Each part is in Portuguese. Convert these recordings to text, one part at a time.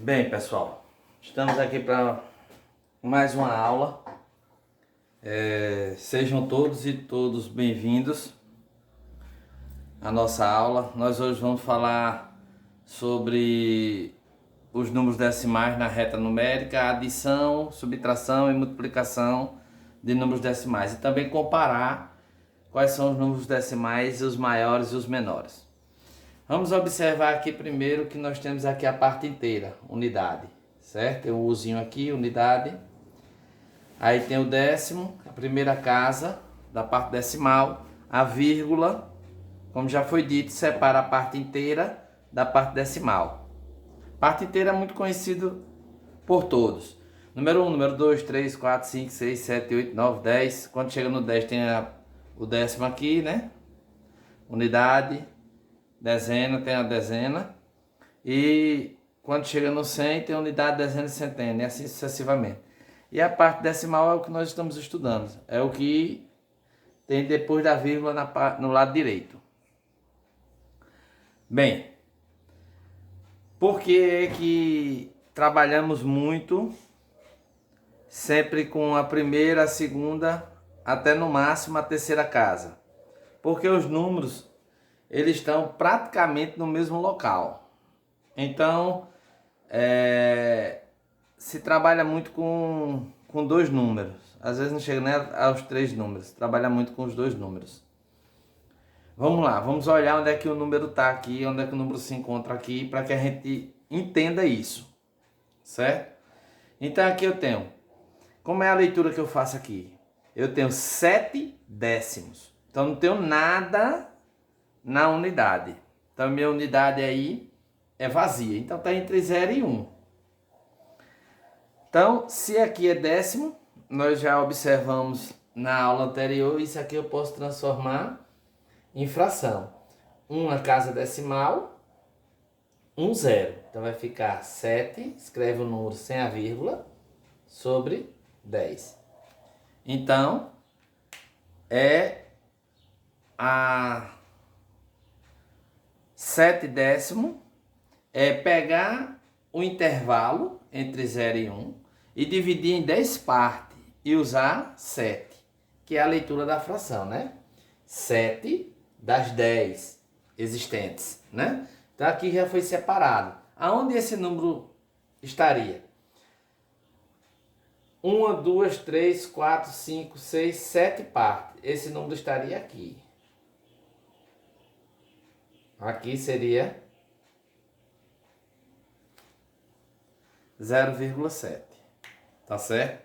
Bem, pessoal, estamos aqui para mais uma aula. Sejam todos e todos bem-vindos à nossa aula. Nós hoje vamos falar sobre os números decimais na reta numérica, adição, subtração e multiplicação de números decimais, e também comparar quais são os números decimais, os maiores e os menores. Vamos observar aqui primeiro que nós temos aqui a parte inteira, unidade, certo? Tem o Uzinho aqui, unidade. Aí tem o décimo, a primeira casa da parte decimal, a vírgula, como já foi dito, separa a parte inteira da parte decimal. Parte inteira é muito conhecido por todos. Número 1, número 2, 3, 4, 5, 6, 7, 8, 9, 10. Quando chega no 10 tem o décimo aqui, né? Unidade. Dezena, tem a dezena, e quando chega no 100 tem unidade, dezena e centena, e assim sucessivamente. E a parte decimal é o que nós estamos estudando, é o que tem depois da vírgula no lado direito. Bem, por que trabalhamos muito sempre com a primeira, a segunda, até no máximo a terceira casa? Porque os números eles estão praticamente no mesmo local. Então, se trabalha muito com dois números. Às vezes não chega nem aos três números. Trabalha muito com os dois números. Vamos lá, vamos olhar onde é que o número está aqui, onde é que o número se encontra aqui, para que a gente entenda isso. Certo? Então aqui eu tenho, como é a leitura que eu faço aqui? Eu tenho 7 décimos. Então não tenho nada na unidade. Então minha unidade aí é vazia. Então está entre 0 e 1. Então, se aqui é décimo, nós já observamos na aula anterior, isso aqui eu posso transformar em fração. Uma casa decimal, 1 zero. Então vai ficar 7, escreve o número sem a vírgula, sobre 10. Então, é a 7 décimo é pegar o intervalo entre 0 e 1 e dividir em 10 partes e usar 7, que é a leitura da fração, né? 7 das 10 existentes, né? Então aqui já foi separado. Aonde esse número estaria? 1, 2, 3, 4, 5, 6, 7 partes. Esse número estaria aqui. Aqui seria 0,7. Tá certo?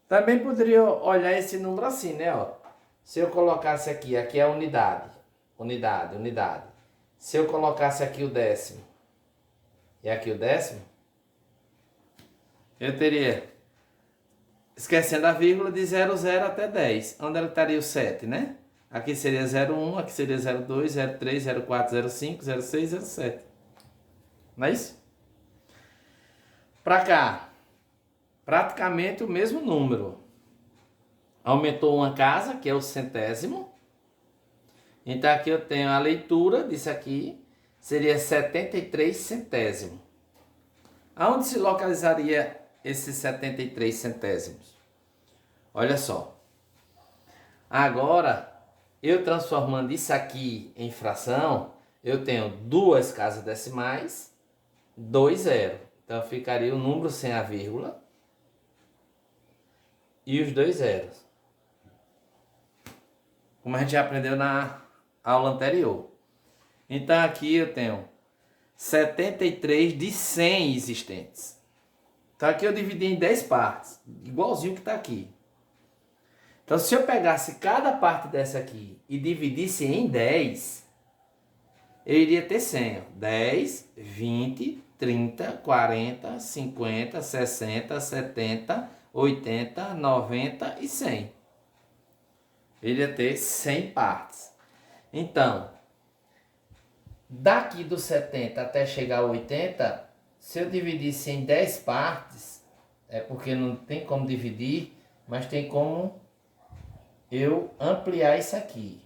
Também poderia olhar esse número assim, né? Ó. Se eu colocasse aqui é a unidade. Unidade, unidade. Se eu colocasse aqui o décimo e aqui o décimo, eu teria, esquecendo a vírgula, de 0, 0 até 10. Onde estaria o 7, né? Aqui seria 0,1, aqui seria 0,2, 0,3, 0,4, 0,5, 0,6, 0,7. Não é isso? Para cá, praticamente o mesmo número. Aumentou uma casa, que é o centésimo. Então aqui eu tenho a leitura disso aqui, seria 73 centésimo. Aonde se localizaria esses 73 centésimos? Olha só. Agora, eu transformando isso aqui em fração, eu tenho duas casas decimais, 2 zero. Então ficaria o número sem a vírgula e os 2 zeros. Como a gente já aprendeu na aula anterior. Então aqui eu tenho 73 de 100 existentes. Então aqui eu dividi em 10 partes, igualzinho que está aqui. Então se eu pegasse cada parte dessa aqui e dividisse em 10, eu iria ter 100. 10, 20, 30, 40, 50, 60, 70, 80, 90 e 100. Eu iria ter 100 partes. Então, daqui do 70 até chegar ao 80, se eu dividisse em 10 partes, é porque não tem como dividir, mas tem como eu ampliar isso aqui.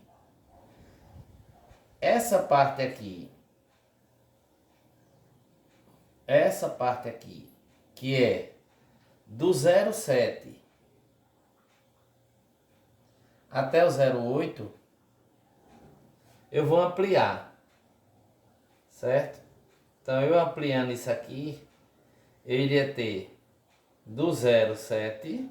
Essa parte aqui essa parte aqui, que é do 07 até o 08, eu vou ampliar, certo? Então, eu ampliando isso aqui, eu iria ter do 07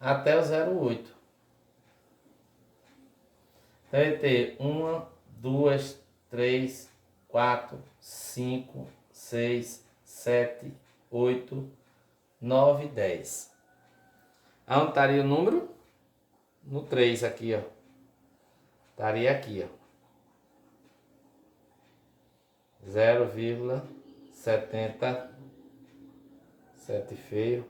até o 08. Então, eu ia ter 1, 2, 3, 4, 5, 6, 7, 8, 9, 10. Aonde estaria o número? No 3 aqui, ó. Estaria aqui, ó. 0,77 feio.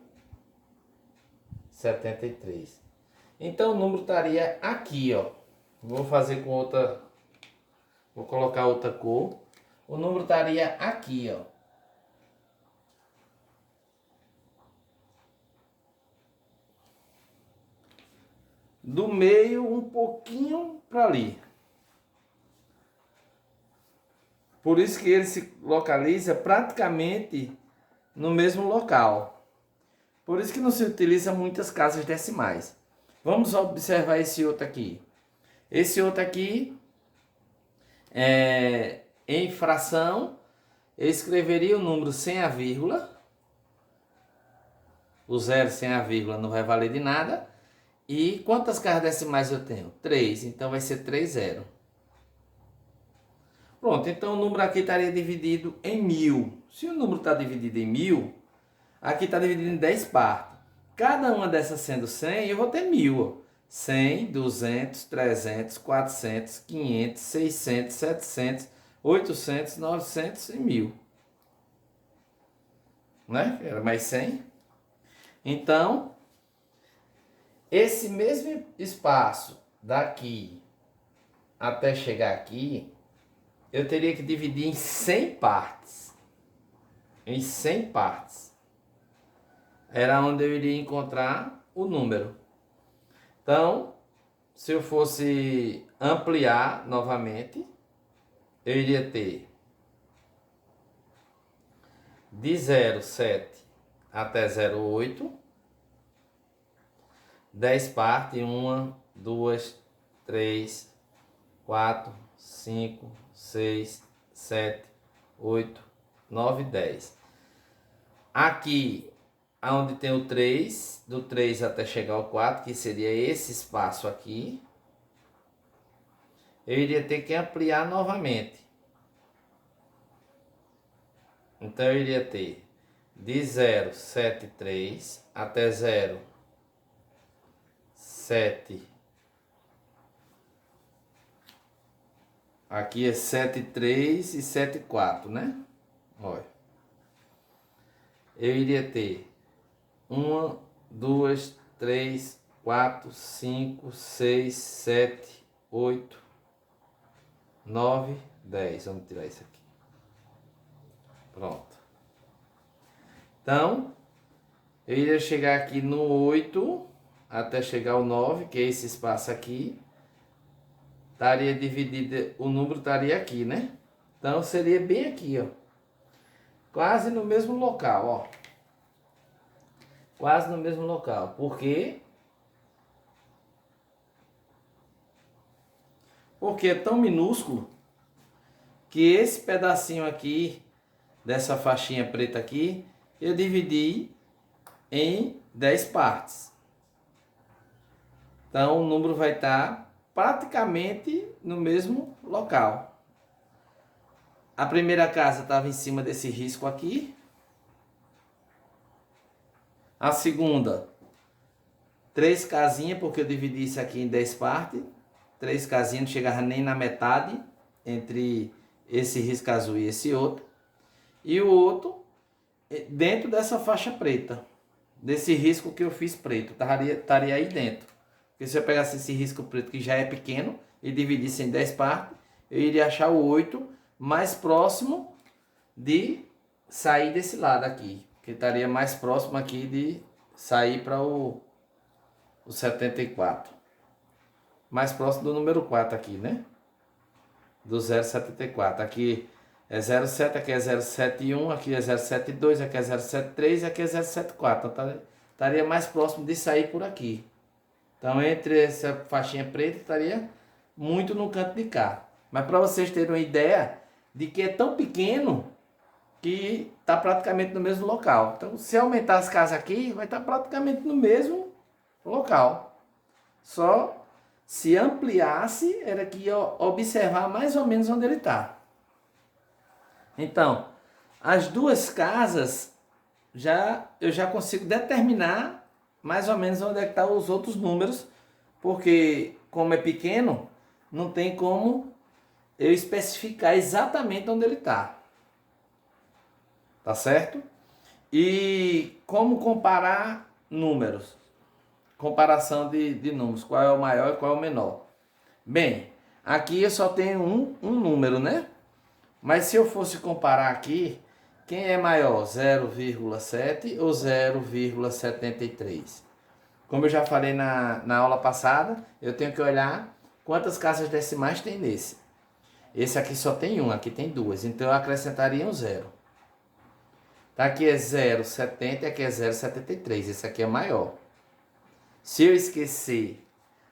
73. Então o número estaria aqui, ó. Vou fazer com outra. Vou colocar outra cor. O número estaria aqui, ó. Do meio um pouquinho para ali. Por isso que ele se localiza praticamente no mesmo local. Por isso que não se utiliza muitas casas decimais. Vamos observar esse outro aqui. Esse outro aqui, em fração, eu escreveria o número sem a vírgula. O 0 sem a vírgula não vai valer de nada. E quantas casas decimais eu tenho? 3, então vai ser 3 0. Pronto, então o número aqui estaria dividido em 1000. Se o número está dividido em 1000, aqui está dividido em 10 partes. Cada uma dessas sendo 100, eu vou ter 1000. 100, 200, 300, 400, 500, 600, 700, 800, 900 e 1000. Né? Era mais 100. Então, esse mesmo espaço daqui até chegar aqui, eu teria que dividir em 100 partes. Em 100 partes. Era onde eu iria encontrar o número. Então, se eu fosse ampliar novamente, eu iria ter de 07 até 08, 10 partes, 1, 2, 3, 4, 5, 6, 7, 8, 9, 10. Aqui, onde tem o 3, do 3 até chegar ao 4, que seria esse espaço aqui, eu iria ter que ampliar novamente. Então, eu iria ter de 0,73 até 0,7. Aqui é 7,3 e 7,4, né? Olha. Eu iria ter 1, 2, 3, 4, 5, 6, 7, 8, 9, 10. Vamos tirar isso aqui. Pronto. Então, eu iria chegar aqui no 8 até chegar ao 9, que é esse espaço aqui. Estaria dividido, o número estaria aqui, né? Então, seria bem aqui, ó. Quase no mesmo local, ó. Quase no mesmo local. Por quê? Porque é tão minúsculo que esse pedacinho aqui, dessa faixinha preta aqui, eu dividi em 10 partes. Então o número vai estar praticamente no mesmo local. A primeira casa estava em cima desse risco aqui. A segunda, 3 casinhas, porque eu dividi isso aqui em 10 partes. 3 casinhas, não chegava nem na metade entre esse risco azul e esse outro. E o outro dentro dessa faixa preta, desse risco que eu fiz preto, estaria aí dentro. Porque se eu pegasse esse risco preto que já é pequeno e dividisse em 10 partes, eu iria achar o 8 mais próximo de sair desse lado aqui. Que estaria mais próximo aqui de sair para o 74. Mais próximo do número 4 aqui, né? do 0,74. Aqui é 0,7, aqui é 0,71, aqui é 0,72, aqui é 0,73 e aqui é 0,74. Então estaria mais próximo de sair por aqui. Então entre essa faixinha preta estaria muito no canto de cá. Mas para vocês terem uma ideia de que é tão pequeno que está praticamente no mesmo local. Então se aumentar as casas aqui, vai estar praticamente no mesmo local. Só se ampliasse, era que ia observar mais ou menos onde ele está. Então, as duas casas, eu já consigo determinar mais ou menos onde é que estão os outros números, porque como é pequeno, não tem como eu especificar exatamente onde ele está. Tá certo? E como comparar números? Comparação de números, qual é o maior e qual é o menor. Bem, aqui eu só tenho um número, né? Mas se eu fosse comparar aqui, quem é maior, 0,7 ou 0,73? Como eu já falei na aula passada, eu tenho que olhar quantas casas decimais tem nesse. Esse aqui só tem um, aqui tem duas, então eu acrescentaria um zero. Tá, aqui é 0,70 e aqui é 0,73, esse aqui é maior. Se eu esquecer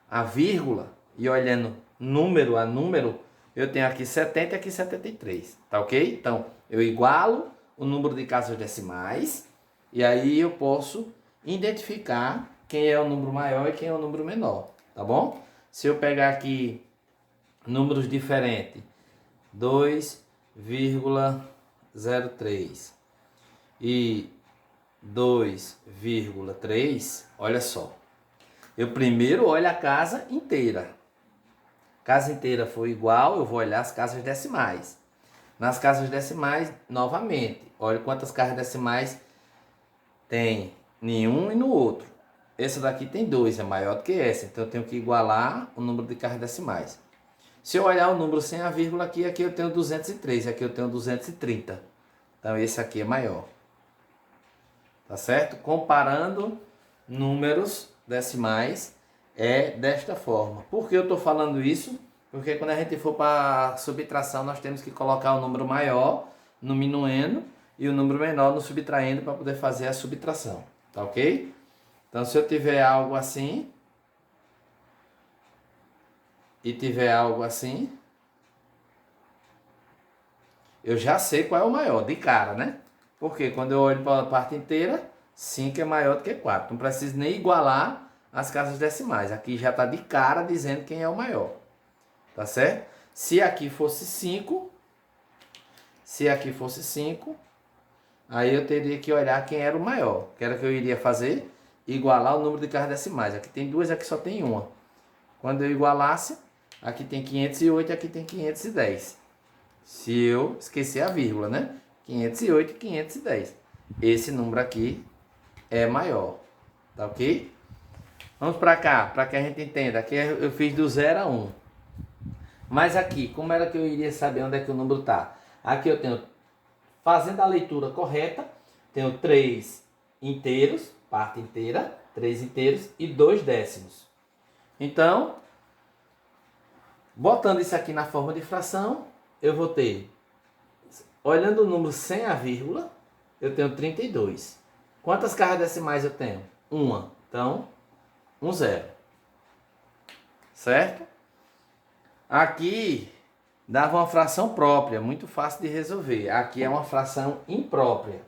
a vírgula e olhando número a número, eu tenho aqui 70 e aqui 73, tá ok? Então, eu igualo o número de casas decimais e aí eu posso identificar quem é o número maior e quem é o número menor, tá bom? Se eu pegar aqui números diferentes, 2,03 e 2,3, olha só. Eu primeiro olho a casa inteira. Casa inteira for igual, eu vou olhar as casas decimais. Nas casas decimais, novamente, olha quantas casas decimais tem em um e no outro. Essa daqui tem 2, é maior do que essa, então eu tenho que igualar o número de casas decimais. Se eu olhar o número sem a vírgula aqui eu tenho 203, aqui eu tenho 230. Então esse aqui é maior. Tá certo? Comparando números decimais é desta forma. Por que eu estou falando isso? Porque quando a gente for para subtração, nós temos que colocar o número maior no minuendo e o número menor no subtraendo para poder fazer a subtração. Tá ok? Então, se eu tiver algo assim e tiver algo assim, eu já sei qual é o maior, de cara, né? Porque quando eu olho para a parte inteira, 5 é maior do que 4. Não preciso nem igualar as casas decimais. Aqui já está de cara dizendo quem é o maior. Tá certo? Se aqui fosse 5, aí eu teria que olhar quem era o maior. Que era o que eu iria fazer? Igualar o número de casas decimais. Aqui tem 2, aqui só tem uma. Quando eu igualasse, aqui tem 508 e aqui tem 510. Se eu esquecer a vírgula, né? 508 e 510. Esse número aqui é maior. Tá ok? Vamos para cá, para que a gente entenda. Aqui eu fiz do 0 a 1. Mas aqui, como era que eu iria saber onde é que o número está? Aqui eu tenho, fazendo a leitura correta, tenho 3 inteiros, parte inteira, 3 inteiros e 2 décimos. Então, botando isso aqui na forma de fração, eu vou ter, olhando o número sem a vírgula, eu tenho 32. Quantas casas decimais eu tenho? Uma. Então, 1 zero. Certo? Aqui dava uma fração própria, muito fácil de resolver. Aqui é uma fração imprópria,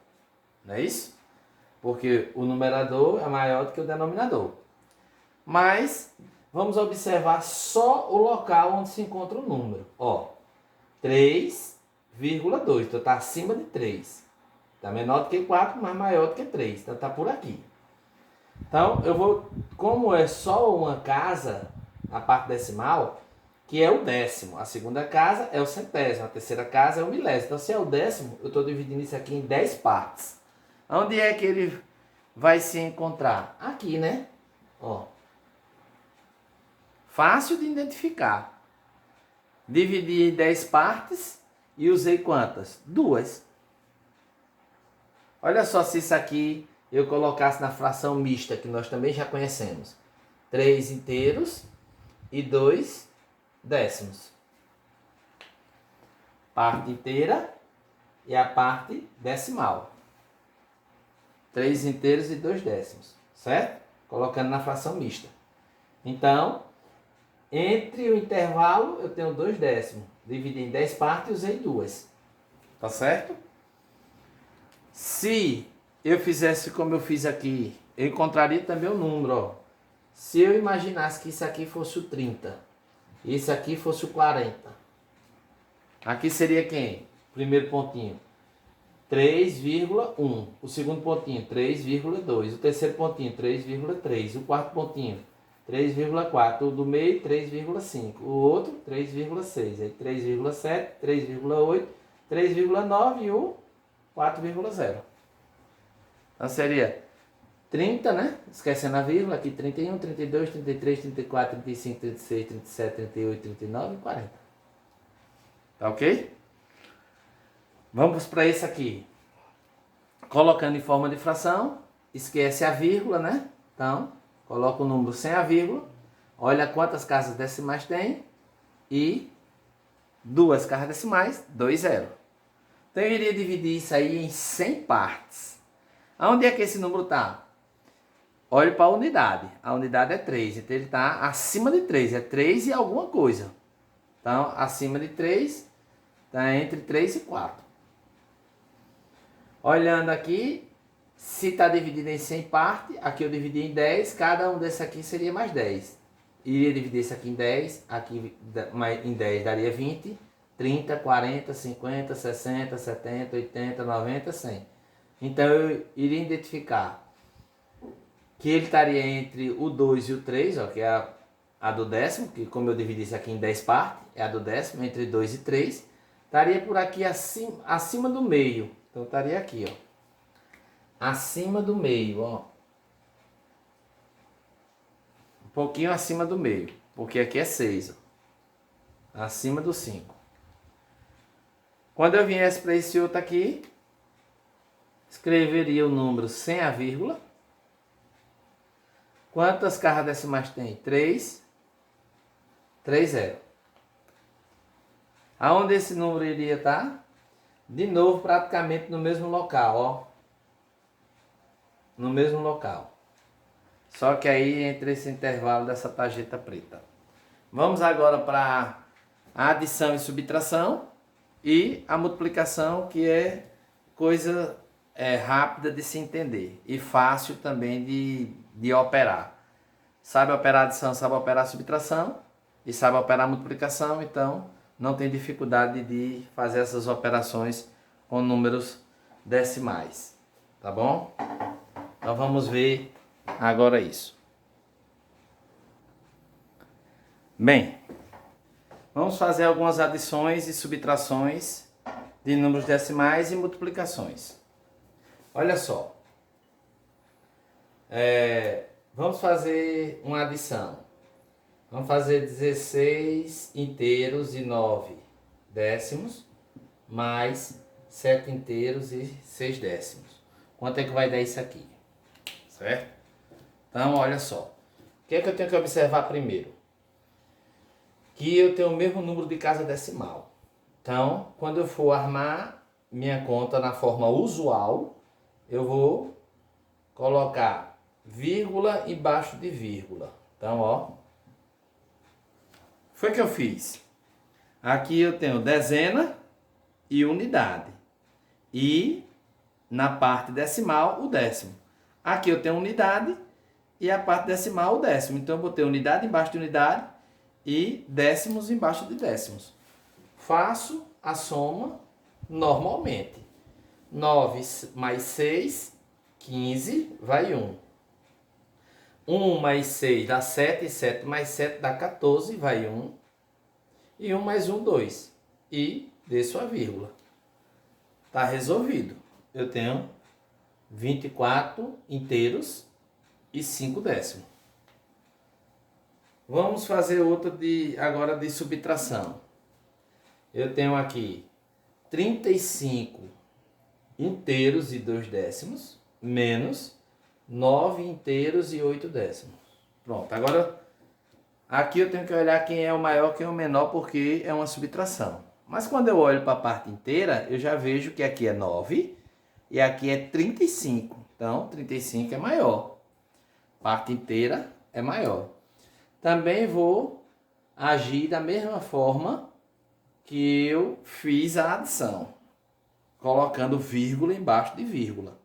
não é isso? Porque o numerador é maior do que o denominador. Mas vamos observar só o local onde se encontra o número. Ó, 3,2, então está acima de 3. Está menor do que 4, mas maior do que 3, então está por aqui. Então eu vou, como é só uma casa, a parte decimal, que é o décimo. A segunda casa é o centésimo. A terceira casa é o milésimo. Então, se é o décimo, eu estou dividindo isso aqui em 10 partes. Onde é que ele vai se encontrar? Aqui, né? Ó. Fácil de identificar. Dividi em 10 partes e usei quantas? 2. Olha só se isso aqui eu colocasse na fração mista, que nós também já conhecemos. 3 inteiros e 2 décimos. parte inteira e a parte decimal. 3 inteiros e 2 décimos, certo? Colocando na fração mista. Então, entre o intervalo eu tenho 2 décimos. Dividi em 10 partes e usei 2. Tá certo? Se eu fizesse como eu fiz aqui, eu encontraria também o número, ó. Se eu imaginasse que isso aqui fosse o 30, e isso aqui fosse o 40. Aqui seria quem? Primeiro pontinho, 3,1. O segundo pontinho, 3,2. O terceiro pontinho, 3,3. O quarto pontinho, 3,4. O do meio, 3,5. O outro, 3,6. Aí 3,7, 3,8, 3,9 e o 4,0. Então seria 30, né? Esquecendo a vírgula, aqui 31, 32, 33, 34, 35, 36, 37, 38, 39 e 40. Tá ok? Vamos para esse aqui. Colocando em forma de fração, esquece a vírgula, né? Então, coloca o número sem a vírgula, olha quantas casas decimais tem e 2 casas decimais, 2 zero. Então eu iria dividir isso aí em 100 partes. Aonde é que esse número está? Olhe para a unidade. A unidade é 3, então ele está acima de 3. É 3 e alguma coisa. Então, acima de 3, está entre 3 e 4. Olhando aqui, se está dividido em 100 partes, aqui eu dividi em 10, cada um desses aqui seria mais 10. Iria dividir isso aqui em 10, aqui em 10 daria 20, 30, 40, 50, 60, 70, 80, 90, 100. Então eu iria identificar que ele estaria entre o 2 e o 3, ó, que é a do décimo, que como eu dividi isso aqui em 10 partes, é a do décimo, entre 2 e 3. Estaria por aqui acima do meio. Então estaria aqui, ó. Acima do meio, ó. Um pouquinho acima do meio, porque aqui é 6, ó. Acima do 5. Quando eu viesse para esse outro aqui, escreveria o número sem a vírgula. Quantas casas decimais tem? 3. 3, 0. Aonde esse número iria estar? De novo, praticamente no mesmo local, ó. No mesmo local. Só que aí entre esse intervalo dessa tarjeta preta. Vamos agora para a adição e subtração e a multiplicação, que é coisa rápida de se entender e fácil também de operar. Sabe operar adição, sabe operar subtração e sabe operar multiplicação, então não tem dificuldade de fazer essas operações com números decimais, tá bom? Então vamos ver agora isso. Bem, vamos fazer algumas adições e subtrações de números decimais e multiplicações. Olha só. Vamos fazer uma adição. Vamos fazer 16 inteiros e 9 décimos, mais 7 inteiros e 6 décimos. Quanto é que vai dar isso aqui? Certo? Então, olha só. O que é que eu tenho que observar primeiro? Que eu tenho o mesmo número de casa decimal. Então, quando eu for armar minha conta na forma usual, eu vou colocar vírgula embaixo de vírgula. Então, ó. Foi o que eu fiz. Aqui eu tenho dezena e unidade. E na parte decimal, o décimo. Aqui eu tenho unidade e a parte decimal, o décimo. Então eu botei unidade embaixo de unidade e décimos embaixo de décimos. Faço a soma normalmente. 9 mais 6, 15, vai 1. 1 mais 6 dá 7, 7 mais 7 dá 14, vai 1. E 1 mais 1, 2. E desço a vírgula. Está resolvido. Eu tenho 24 inteiros e 5 décimos. Vamos fazer outra agora de subtração. Eu tenho aqui 35 inteiros e 2 décimos, menos 9 inteiros e 8 décimos. Pronto, agora aqui eu tenho que olhar quem é o maior, quem é o menor, porque é uma subtração. Mas quando eu olho para a parte inteira, eu já vejo que aqui é 9 e aqui é 35. Então, 35 é maior. Parte inteira é maior. Também vou agir da mesma forma que eu fiz a adição, colocando vírgula embaixo de vírgula,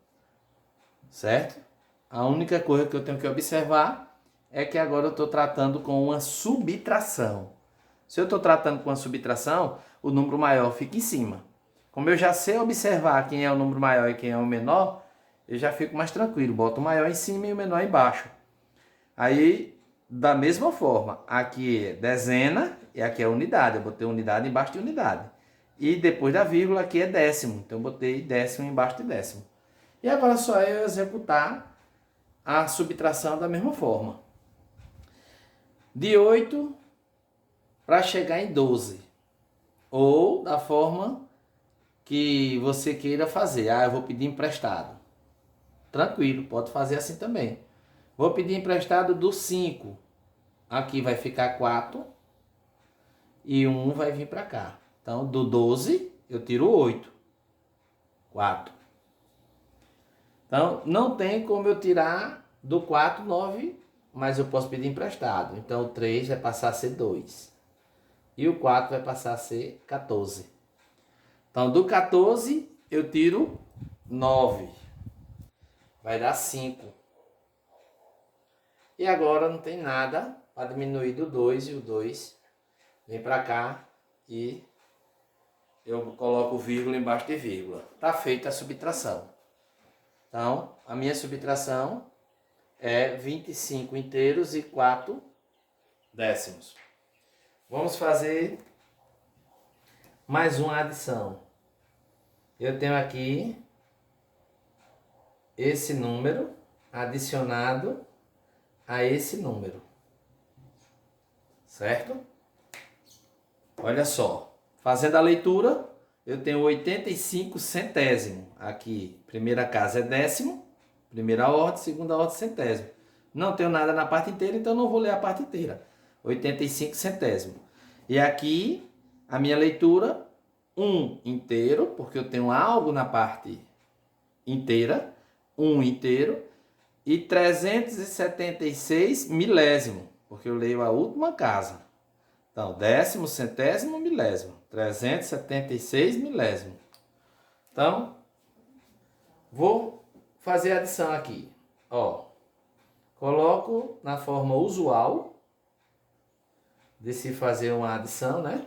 certo? A única coisa que eu tenho que observar é que agora eu estou tratando com uma subtração. Se eu estou tratando com uma subtração, o número maior fica em cima. Como eu já sei observar quem é o número maior e quem é o menor, eu já fico mais tranquilo. Boto o maior em cima e o menor embaixo. Aí, da mesma forma, aqui é dezena e aqui é unidade. Eu botei unidade embaixo de unidade. E depois da vírgula aqui é décimo. Então eu botei décimo embaixo de décimo. E agora só eu executar a subtração da mesma forma. De 8 para chegar em 12. Ou da forma que você queira fazer. Ah, eu vou pedir emprestado. Tranquilo, pode fazer assim também. Vou pedir emprestado do 5. Aqui vai ficar 4. E 1 vai vir para cá. Então, do 12, eu tiro 8. 4. Então, não tem como eu tirar do 4, 9, mas eu posso pedir emprestado. Então, o 3 vai passar a ser 2. E o 4 vai passar a ser 14. Então, do 14, eu tiro 9. Vai dar 5. E agora não tem nada para diminuir do 2 e o 2 vem para cá e eu coloco vírgula embaixo de vírgula. Está feita a subtração. Então, a minha subtração é 25 inteiros e 4 décimos. Vamos fazer mais uma adição. Eu tenho aqui esse número adicionado a esse número. Certo? Olha só. Fazendo a leitura, eu tenho 85 centésimo. Aqui, primeira casa é décimo, primeira ordem, segunda ordem, centésimo. Não tenho nada na parte inteira, então não vou ler a parte inteira. 85 centésimo. E aqui, a minha leitura, 1 inteiro, porque eu tenho algo na parte inteira, 1 inteiro, e 376 milésimo, porque eu leio a última casa. Então, décimo, centésimo, milésimo. 376 milésimo. Então, vou fazer a adição aqui. Ó, coloco na forma usual de se fazer uma adição, né?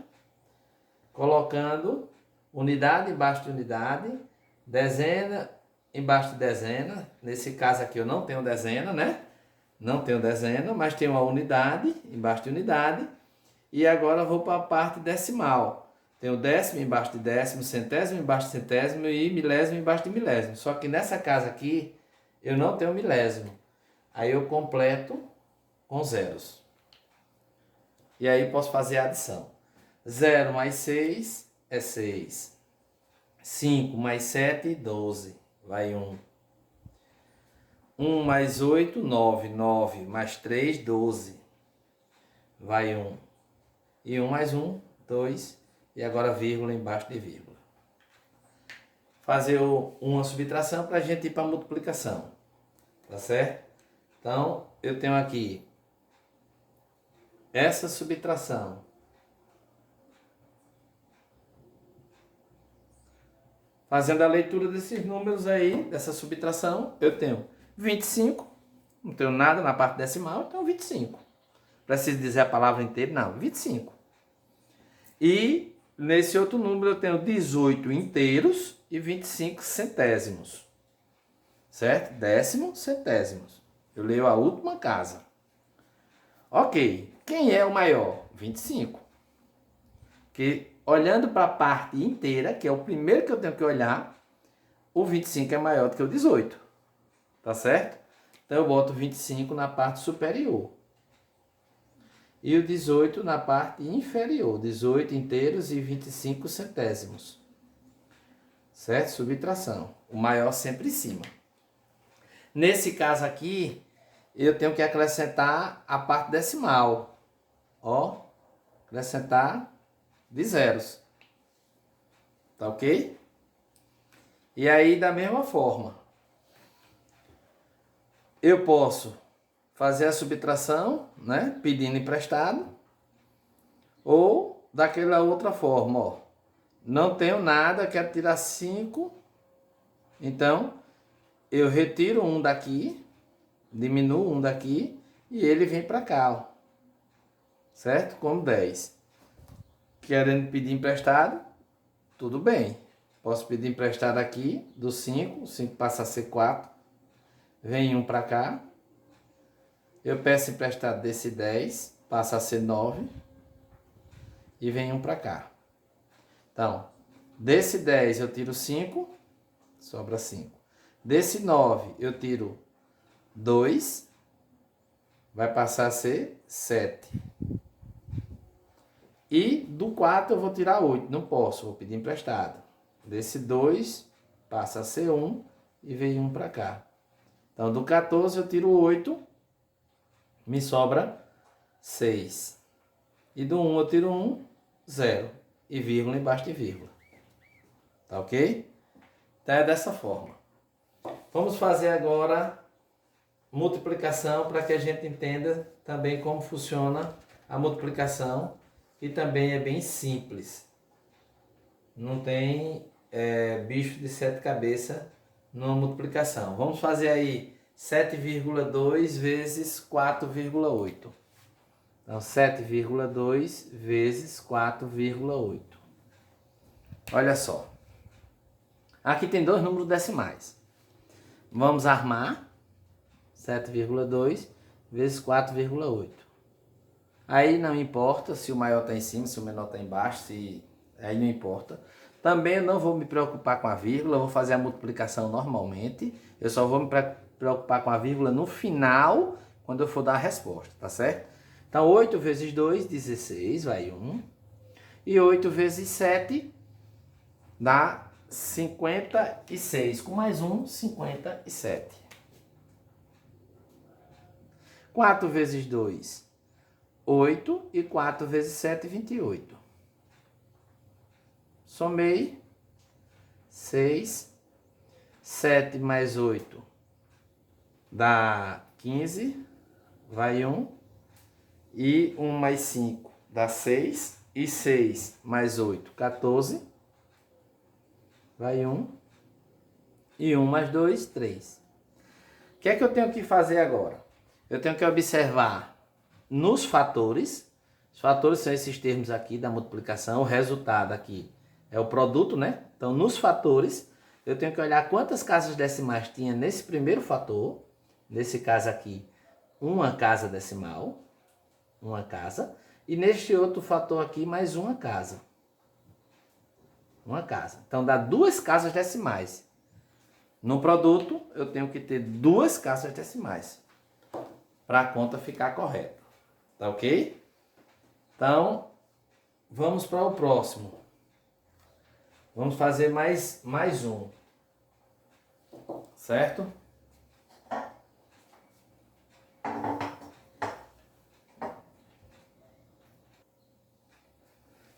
Colocando unidade embaixo de unidade, dezena embaixo de dezena. Nesse caso aqui eu não tenho dezena, né? Não tenho dezena, mas tenho uma unidade embaixo de unidade. E agora vou para a parte decimal. Tenho décimo embaixo de décimo, centésimo embaixo de centésimo e milésimo embaixo de milésimo. Só que nessa casa aqui eu não tenho milésimo. Aí eu completo com zeros. E aí posso fazer a adição. 0 mais 6 é 6. 5 mais 7, 12. Vai 1. 1 mais 8, 9. 9 mais 3, 12. Vai 1. E 1 mais 1, 2. E agora vírgula embaixo de vírgula. Fazer uma subtração para a gente ir para a multiplicação. Tá certo? Então, eu tenho aqui essa subtração. Fazendo a leitura desses números aí, dessa subtração, eu tenho 25. Não tenho nada na parte decimal, então 25. Preciso dizer a palavra inteira? Não, 25. E nesse outro número eu tenho 18 inteiros e 25 centésimos. Certo? Décimo, centésimos. Eu leio a última casa. Ok. Quem é o maior? 25. Porque olhando para a parte inteira, que é o primeiro que eu tenho que olhar, o 25 é maior do que o 18. Tá certo? Então eu boto 25 na parte superior. E o 18 na parte inferior. 18 inteiros e 25 centésimos. Certo? Subtração. O maior sempre em cima. Nesse caso aqui, eu tenho que acrescentar a parte decimal. Ó, acrescentar de zeros. Tá ok? E aí, da mesma forma, eu posso fazer a subtração, né? Pedindo emprestado. Ou daquela outra forma, ó. Não tenho nada, quero tirar 5. Então, eu retiro um daqui, diminuo um daqui e ele vem para cá, ó. Certo? Como 10. Querendo pedir emprestado, tudo bem. Posso pedir emprestado aqui do 5, o 5 passa a ser 4. Vem um para cá. Eu peço emprestado desse 10, passa a ser 9. E vem um para cá. Então, desse 10 eu tiro 5, sobra 5. Desse 9 eu tiro 2, vai passar a ser 7. E do 4 eu vou tirar 8, não posso, vou pedir emprestado. Desse 2 passa a ser 1 e vem 1 para cá. Então, do 14 eu tiro 8, me sobra 6. E do 1 eu tiro 1, 0. E vírgula embaixo de vírgula. Tá ok? Então é dessa forma. Vamos fazer agora multiplicação para que a gente entenda também como funciona a multiplicação, que também é bem simples. Não tem bicho de 7 cabeças numa multiplicação. Vamos fazer aí 7,2 vezes 4,8. Então, 7,2 vezes 4,8. Olha só. Aqui tem dois números decimais. Vamos armar 7,2 vezes 4,8. Aí não importa se o maior está em cima, se o menor está embaixo, aí não importa. Também eu não vou me preocupar com a vírgula, eu vou fazer a multiplicação normalmente. Eu só vou me preocupar com a vírgula no final, quando eu for dar a resposta, tá certo? Então, 8 vezes 2, 16, vai 1. E 8 vezes 7 dá 56. Com mais 1, 57. 4 vezes 2, 8. E 4 vezes 7, 28. Somei. 6. 7 mais 8 dá 15. Vai 1. E 1 mais 5 dá 6. E 6 mais 8, 14. Vai 1. E 1 mais 2, 3. O que é que eu tenho que fazer agora? Eu tenho que observar nos fatores. Os fatores são esses termos aqui da multiplicação. O resultado aqui é o produto, né? Então, nos fatores, eu tenho que olhar quantas casas decimais tinha nesse primeiro fator. Nesse caso aqui, uma casa decimal. Uma casa. E neste outro fator aqui, mais uma casa. Uma casa. Então, dá duas casas decimais. No produto, eu tenho que ter duas casas decimais para a conta ficar correta. Tá ok? Então, vamos para o próximo. Vamos fazer mais um. Certo?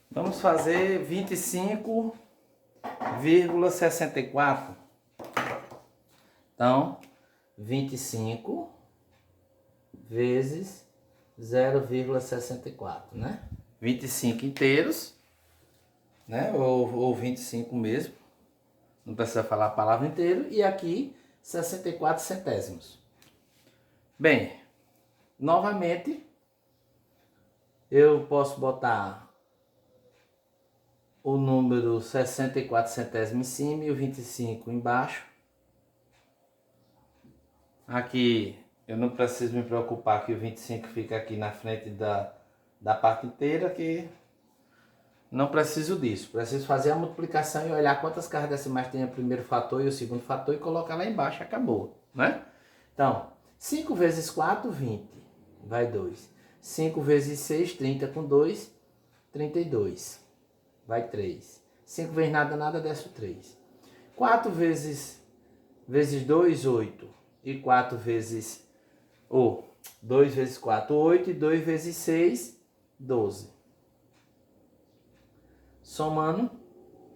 Vamos fazer 25,64. Então, 25 vezes 0,64, né? 25 inteiros, né? Ou 25 mesmo. Não precisa falar a palavra inteiro. E aqui, 64 centésimos. Bem, novamente, eu posso botar o número 64 centésimos em cima e o 25 embaixo. Aqui eu não preciso me preocupar que o 25 fica aqui na frente da parte inteira, que não preciso disso. Preciso fazer a multiplicação e olhar quantas casas decimais tem o primeiro fator e o segundo fator e colocar lá embaixo, acabou, né? Então, 5 vezes 4, 20, vai 2. 5 vezes 6, 30 com 2, 32. Vai 3. 5 vezes nada, nada, desce o 3. 4 vezes 2, 8. E 4 vezes... 2 vezes 4, 8. E 2 vezes 6, 12. Somando,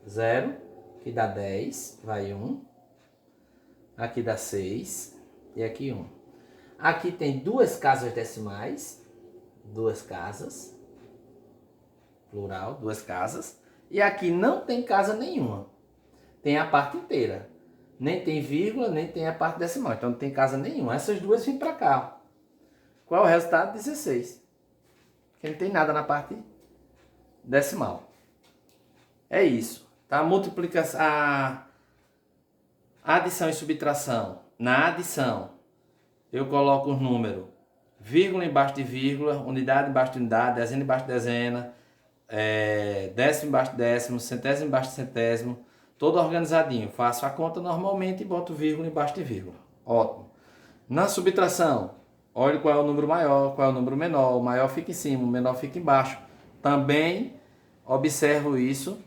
0, que dá 10, vai 1. Aqui dá 6 e aqui 1. Aqui tem duas casas decimais, duas casas, plural, duas casas. E aqui não tem casa nenhuma, tem a parte inteira. Nem tem vírgula, nem tem a parte decimal, então não tem casa nenhuma. Essas duas vêm para cá. Qual é o resultado? 16. Porque não tem nada na parte decimal. É isso. Tá? Multiplicação, a adição e subtração. Na adição, eu coloco os números vírgula embaixo de vírgula, unidade embaixo de unidade, dezena embaixo de dezena, décimo embaixo de décimo, centésimo embaixo de centésimo, todo organizadinho. Faço a conta normalmente e boto vírgula embaixo de vírgula. Ótimo. Na subtração, olhe qual é o número maior, qual é o número menor. O maior fica em cima, o menor fica embaixo. Também observo isso.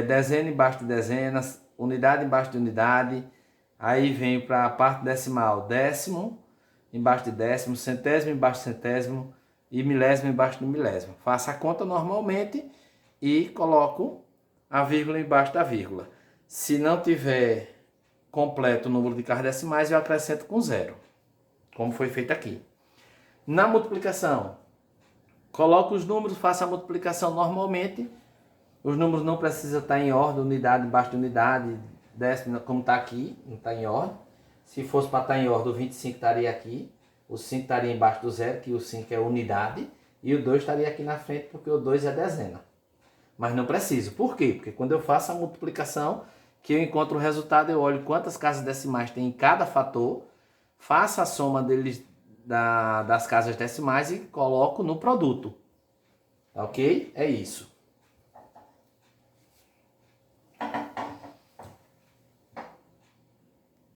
Dezena embaixo de dezenas, unidade embaixo de unidade. Aí venho para a parte decimal, décimo embaixo de décimo, centésimo embaixo de centésimo e milésimo embaixo de milésimo. Faço a conta normalmente e coloco a vírgula embaixo da vírgula. Se não tiver completo o número de casas decimais, eu acrescento com 0, como foi feito aqui. Na multiplicação, coloco os números, faço a multiplicação normalmente. Os números não precisam estar em ordem, unidade embaixo de unidade, décimo, como está aqui, não está em ordem. Se fosse para estar em ordem, o 25 estaria aqui, o 5 estaria embaixo do 0, que o 5 é unidade, e o 2 estaria aqui na frente, porque o 2 é dezena. Mas não preciso. Por quê? Porque quando eu faço a multiplicação, que eu encontro o resultado, eu olho quantas casas decimais tem em cada fator, faço a soma deles das casas decimais e coloco no produto. Ok? É isso.